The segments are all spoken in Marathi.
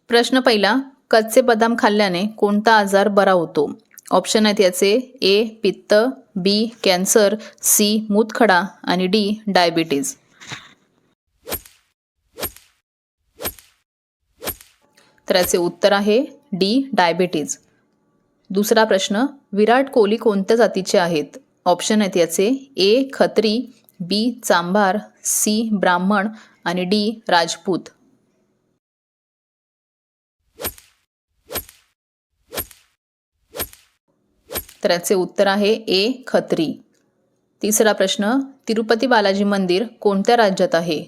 प्रश्न पहिला, कच्चे बदाम खाल्ल्याने कोणता आजार बरा होतो? ऑप्शन आहेत याचे: ए पित्त, बी कॅन्सर, सी मूतखडा आणि डी डायबिटीज. तर याचे उत्तर आहे डी डायबिटीज. दुसरा प्रश्न, विराट कोहली कोणत्या जातीचे आहेत? ऑप्शन आहेत याचे: ए खत्री, बी चांभार, सी ब्राह्मण आणि डी राजपूत. तर याचे उत्तर आहे ए खत्री. तिसरा प्रश्न, तिरुपती बालाजी मंदिर कोणत्या राज्यात आहे?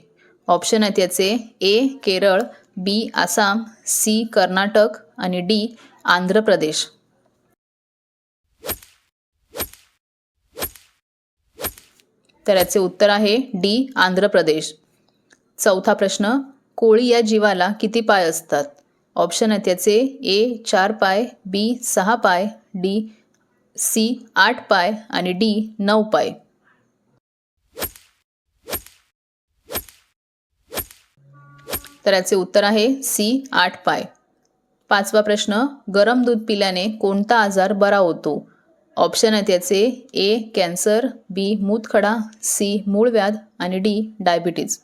ऑप्शन आहेत याचे: ए केरळ, बी आसाम, सी कर्नाटक आणि डी आंध्र प्रदेश. तर याचे उत्तर आहे डी आंध्र प्रदेश. चौथा प्रश्न, कोळी या जीवाला किती पाय असतात? ऑप्शन आहेत याचे: ए 4 पाय, बी 6 पाय, डी सी 8 पाय आणि डी 9 पाय. तर याचे उत्तर आहे सी 8 पाय. पाचवा प्रश्न, गरम दूध पिल्याने कोणता आजार बरा होतो? ऑप्शन आहेत याचे: ए कॅन्सर, बी मूतखडा, सी मूळव्याध आणि डी डायबिटीज.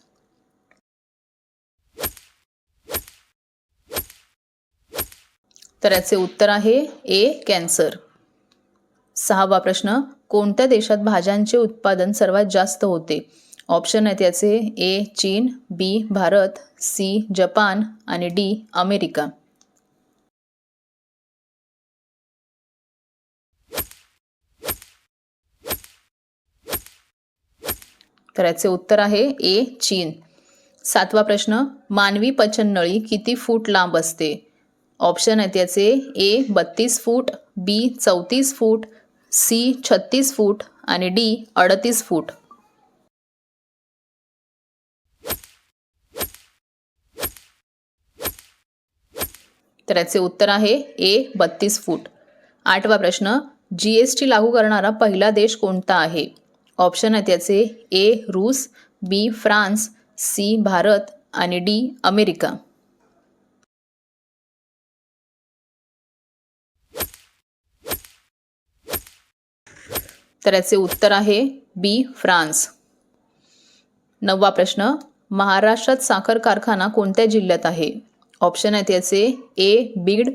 तर याचे उत्तर आहे ए कॅन्सर. सहावा प्रश्न, कोणत्या देशात भाज्यांचे उत्पादन सर्वात जास्त होते? ऑप्शन आहेत याचे: ए चीन, बी भारत, सी जपान आणि डी अमेरिका. तर याचे उत्तर आहे ए चीन. सातवा प्रश्न, मानवी पचननळी किती फूट लांब असते? ऑप्शन आहेत याचे: ए 32 फूट, बी 34 फूट, सी 36 फूट आणि डी 38 फूट. तर याचे उत्तर आहे ए 32 फूट. आठवा प्रश्न, जीएसटी लागू करणारा पहिला देश कोणता आहे? ऑप्शन आहेत याचे: ए रूस, बी फ्रान्स, सी भारत आणि डी अमेरिका. तर याचे उत्तर आहे बी फ्रान्स. नववा प्रश्न, महाराष्ट्रात साखर कारखाना कोणत्या जिल्ह्यात आहे? ऑप्शन आहेत याचे: ए बीड,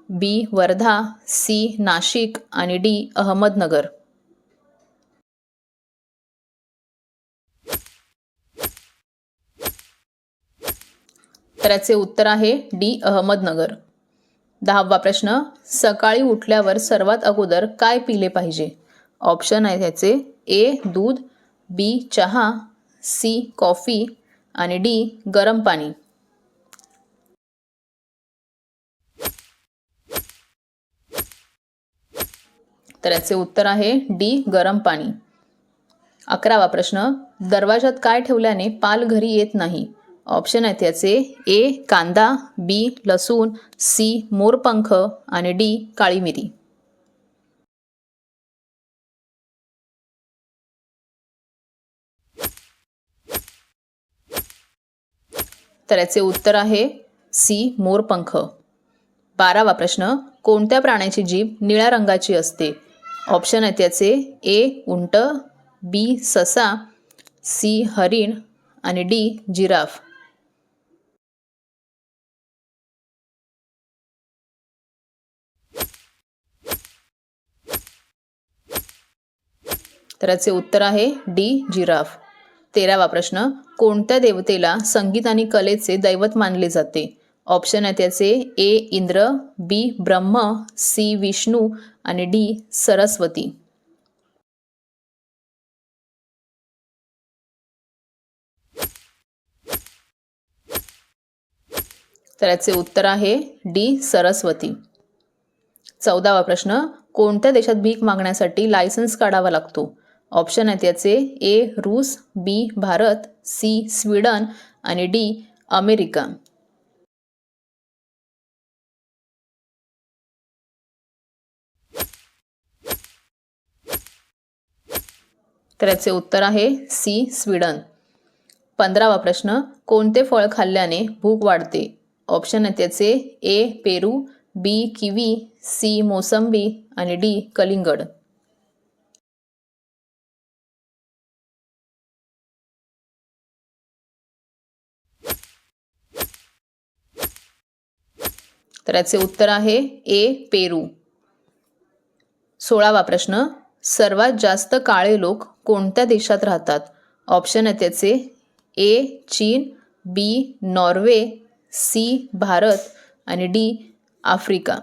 बी वर्धा, सी नाशिक आणि डी अहमदनगर. तर याचे उत्तर आहे डी अहमदनगर. दहावा प्रश्न, सकाळी उठल्यावर सर्वात अगोदर काय पिले पाहिजे? ऑप्शन आहेत याचे: ए दूध, बी चहा, सी कॉफी आणि डी गरम पाणी. तर याचे उत्तर आहे डी गरम पाणी. 11वा प्रश्न, दरवाजात काय ठेवल्याने पाल घरी येत नाही? ऑप्शन आहेत याचे: ए कांदा, बी लसूण, सी मोरपंख आणि डी काळी मिरी. तर याचे उत्तर आहे सी मोरपंख. 12वा प्रश्न, कोणत्या प्राण्याची जीभ निळ्या रंगाची असते? ऑप्शन आहेत याचे: ए उंट, बी ससा, सी हरिण आणि डी जिराफ. तर याचे उत्तर आहे डी जिराफ. 13वा प्रश्न, कोणत्या देवतेला संगीत आणि कलेचे दैवत मानले जाते? ऑप्शन आहेत याचे: ए इंद्र, बी ब्रह्म, सी विष्णू आणि डी सरस्वती. तर याचे उत्तर आहे डी सरस्वती. 14वा प्रश्न, कोणत्या देशात भीक मागण्यासाठी लायसन्स काढावा लागतो? ऑप्शन आहेत याचे: ए रूस, बी भारत, सी स्वीडन आणि डी अमेरिका. तर याचे उत्तर आहे सी स्वीडन. 15वा प्रश्न, कोणते फळ खाल्ल्याने भूक वाढते? ऑप्शन आहेत त्याचे ए पेरू, बी किवी, सी मोसंबी आणि डी कलिंगड. तर याचे उत्तर आहे ए पेरू. 16वा प्रश्न, सर्वात जास्त काळे लोक कोणत्या देशात राहतात? ऑप्शन आहे त्याचे ए चीन, बी नॉर्वे, सी भारत आणि डी आफ्रिका.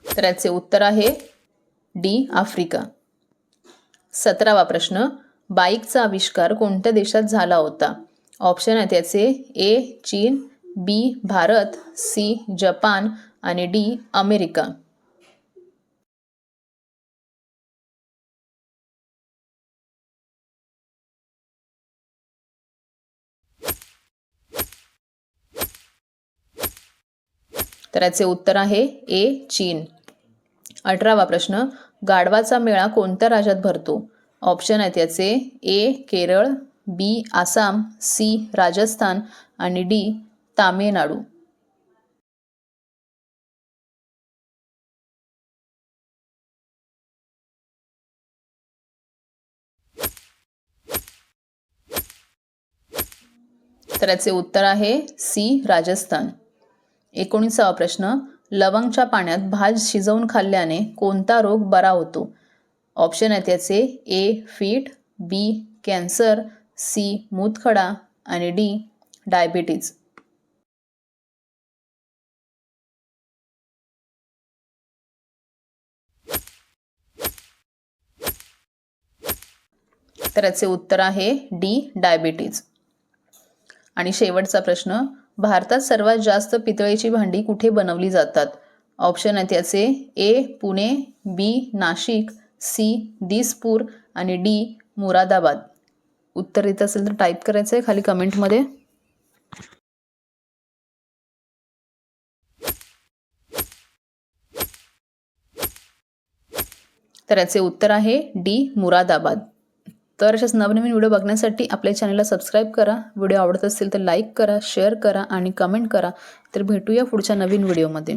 तर याचे उत्तर आहे डी आफ्रिका. 17वा प्रश्न, बाईकचा आविष्कार कोणत्या देशात झाला होता? ऑप्शन आहे त्याचे ए चीन, बी भारत, सी जपान आणि डी अमेरिका. तर याचे उत्तर आहे ए चीन. 18वा प्रश्न, गाढवाचा मेळा कोणत्या राज्यात भरतो? ऑप्शन आहेत याचे ए केरळ, बी आसाम, सी राजस्थान आणि डी तामिळनाडू. तर याचे उत्तर आहे सी राजस्थान. 19वा प्रश्न, लवंगच्या पाण्यात भात शिजवून खाल्ल्याने कोणता रोग बरा होतो? ऑप्शन आहेत याचे ए फीट, बी कॅन्सर, सी मूतखडा आणि डी डायबिटीज. तर याचे उत्तर आहे डी डायबिटीज. आणि शेवटचा प्रश्न, भारतात सर्वात जास्त पितळेची भांडी कुठे बनवली जातात? ऑप्शन आहेत याचे ए पुणे, बी नाशिक, सी दिसपूर आणि डी मुरादाबाद. उत्तर येत असेल तर टाईप करायचं आहे खाली कमेंटमध्ये. तर याचे उत्तर आहे डी मुरादाबाद. तर अशाच नवनवीन व्हिडिओ बघण्यासाठी आपल्या चॅनलला सबस्क्राईब करा. व्हिडिओ आवडत असेल तर लाईक करा, शेअर करा आणि कमेंट करा. तर भेटूया पुढच्या नवीन व्हिडिओमध्ये.